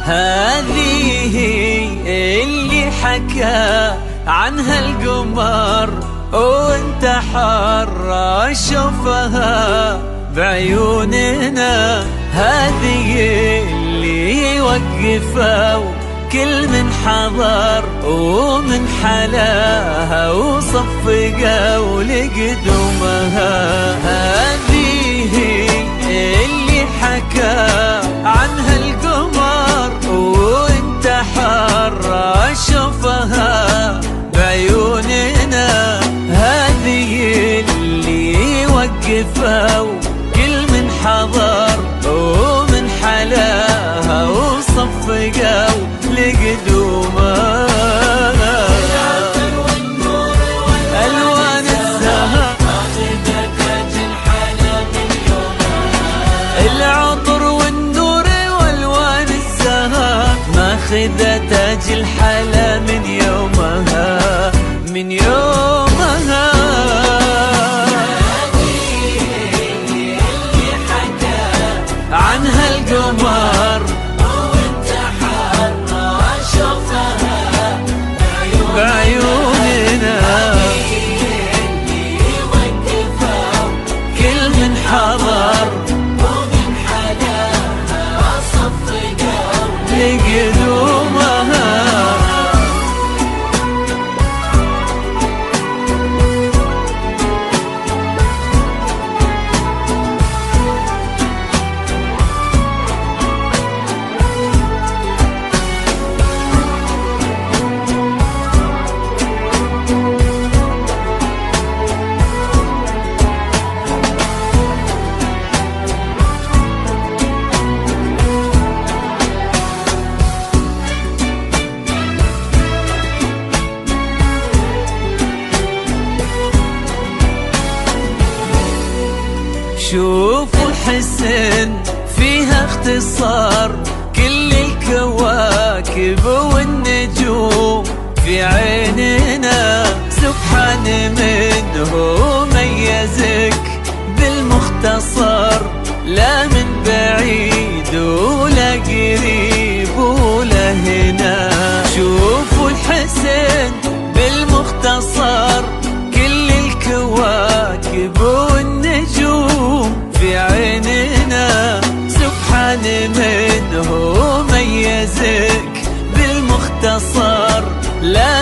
هذه اللي حكى عنها القمر وانت حر شوفها بعيوننا. هذه اللي وقفوا كل من حضر ومن حلاها وصفقوا لقدومها. هذه اللي حكى عنها القمر وانت حر شوفها بعيوننا. هذه اللي وقفوا كل من حضر ومن حلاها وصفقوا لقدومها. ألوان الزهر العطر والنور والوان الزهر ماخذة تاج الحلا من يومها من يومها. عنها القمر وانت حر شوفها بعيوننا. اللي وقفوا كل من حضر ومن حلاها صفقوا لقدومها. شوفوا الحسن فيها اختصار كل الكواكب والنجوم في عيننا. سبحان منه ميزك بالمختصر لا من بعيد ولا قريب ولا هنا. شوفوا الحسن بالمختصر كل الكواكب والنجوم في عيننا. سبحان منه ميزك بالمختصر لا